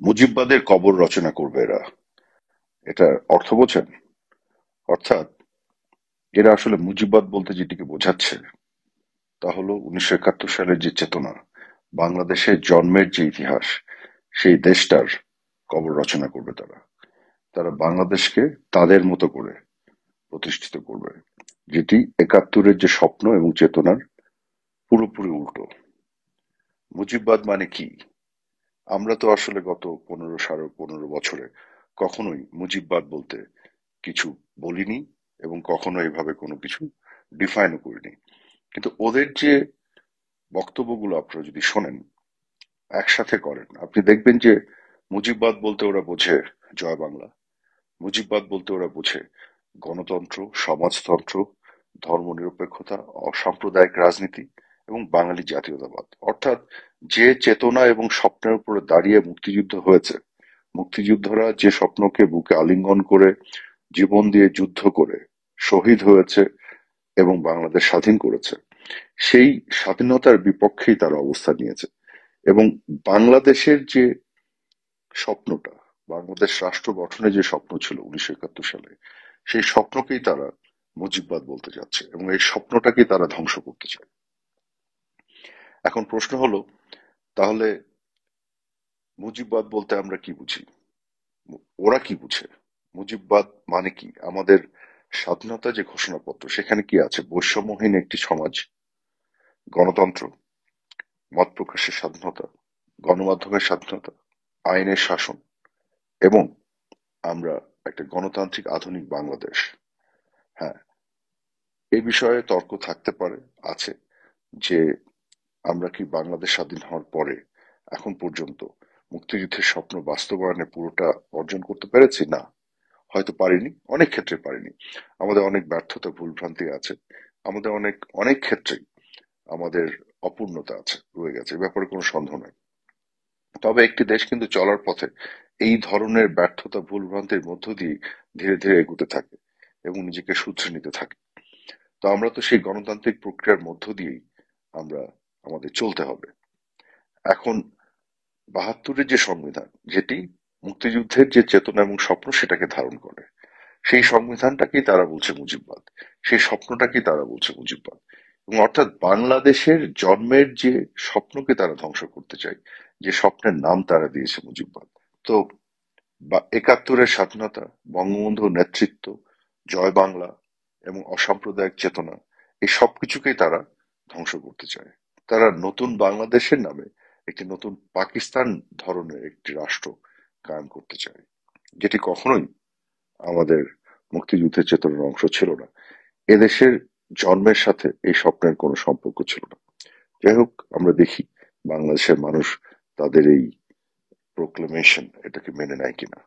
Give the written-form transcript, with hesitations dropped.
মুজিববাদের কবর রচনা করবে এরা। এটার অর্থ বোঝেন? অর্থাৎ এরা আসলে মুজিববাদ বলতে যেটিকে বোঝাচ্ছে তা হলো 1971 সালের যে চেতনা, বাংলাদেশের জন্মের যে ইতিহাস, সেই দেশটার কবর রচনা করবে তারা। তারা বাংলাদেশকে তাদের মতো করে প্রতিষ্ঠিত করবে, যেটি 71-এর যে স্বপ্ন এবং চেতনার পুরোপুরি উল্টো। মুজিববাদ মানে কি? আমরা তো আসলে গত 15 বছরে কখনোই মুজিববাদ বলতে কিছু বলিনি এবং কখনো এভাবে কোনো কিছু ডিফাইনও করিনি। কিন্তু ওদের যে বক্তব্যগুলো আপনারা যদি শোনেন, একসাথে করেন, আপনি দেখবেন যে মুজিববাদ বলতে ওরা বোঝে জয় বাংলা। মুজিববাদ বলতে ওরা বোঝে গণতন্ত্র, সমাজতন্ত্র, ধর্মনিরপেক্ষতা, অসাম্প্রদায়িক রাজনীতি এবং বাঙালি জাতীয়তাবাদ। অর্থাৎ যে চেতনা এবং স্বপ্নের উপরে দাঁড়িয়ে মুক্তিযুদ্ধ হয়েছে, মুক্তিযোদ্ধারা যে স্বপ্নকে বুকে আলিঙ্গন করে জীবন দিয়ে যুদ্ধ করে শহীদ হয়েছে এবং বাংলাদেশ স্বাধীন করেছে, সেই স্বাধীনতার বিপক্ষেই তারা অবস্থান নিয়েছে। এবং বাংলাদেশের যে স্বপ্নটা, বাংলাদেশ রাষ্ট্র গঠনের যে স্বপ্ন ছিল 1971 সালে, সেই স্বপ্নকেই তারা মুজিববাদ বলতে যাচ্ছে এবং এই স্বপ্নটাকেই তারা ধ্বংস করতে চায়। এখন প্রশ্ন হলো, তাহলে মুজিববাদ বলতে আমরা কি বুঝি? ওরা কি বুঝে? মুজিববাদ মানে কি? আমাদের স্বাধীনতা যে ঘোষণাপত্র, সেখানে কি আছে? বৈষম্যহীন একটি সমাজ, গণতন্ত্র, মত প্রকাশের স্বাধীনতা, গণমাধ্যমের স্বাধীনতা, আইনের শাসন এবং আমরা একটা গণতান্ত্রিক আধুনিক বাংলাদেশ। হ্যাঁ, এই বিষয়ে তর্ক থাকতে পারে, আছে, যে আমরা কি বাংলাদেশ স্বাধীন হওয়ার পরে এখন পর্যন্ত মুক্তিযুদ্ধের স্বপ্ন বাস্তবায়নে পুরোটা অর্জন করতে পেরেছি? না, হয়তো পারিনি, অনেক ক্ষেত্রে পারিনি। আমাদের অনেক ব্যর্থতা, ভুলভ্রান্তি আছে। আমাদের অনেক অনেক ক্ষেত্রেই আমাদের অপূর্ণতা আছে, রয়ে গেছে, এ ব্যাপারে কোনো সন্দেহ নাই। তবে একটি দেশ কিন্তু চলার পথে এই ধরনের ব্যর্থতা, ভুলভ্রান্তির মধ্য দিয়ে ধীরে ধীরে এগোতে থাকে এবং নিজেকে শুধরে নিতে থাকে। তো আমরা তো সেই গণতান্ত্রিক প্রক্রিয়ার মধ্য দিয়েই আমরা আমাদের চলতে হবে। এখন 72-এর যে সংবিধান, যেটি মুক্তিযুদ্ধের যে চেতনা এবং স্বপ্ন সেটাকে ধারণ করে, সেই সংবিধানটাকেই তারা বলছে মুজিববাদ, সেই স্বপ্নটাকেই তারা বলছে মুজিববাদ। এবং অর্থাৎ বাংলাদেশের জন্মের যে স্বপ্নকে তারা ধ্বংস করতে চায়, যে স্বপ্নের নাম তারা দিয়েছে মুজিববাদ। তো 71-এর স্বাধীনতা, বঙ্গবন্ধুর নেতৃত্ব, জয় বাংলা এবং অসাম্প্রদায়িক চেতনা, এই সবকিছুকেই তারা ধ্বংস করতে চায়। তারা নতুন বাংলাদেশের নামে একটি নতুন পাকিস্তান ধরনের একটি রাষ্ট্র কায়েম করতে চায়, যেটি কখনোই আমাদের মুক্তিযুদ্ধের চেতনার অংশ ছিল না। এদেশের জন্মের সাথে এই স্বপ্নের কোনো সম্পর্ক ছিল না। যাই হোক, আমরা দেখি বাংলাদেশের মানুষ তাদের এই প্রোক্লেমেশন এটাকে মেনে নেয় কিনা।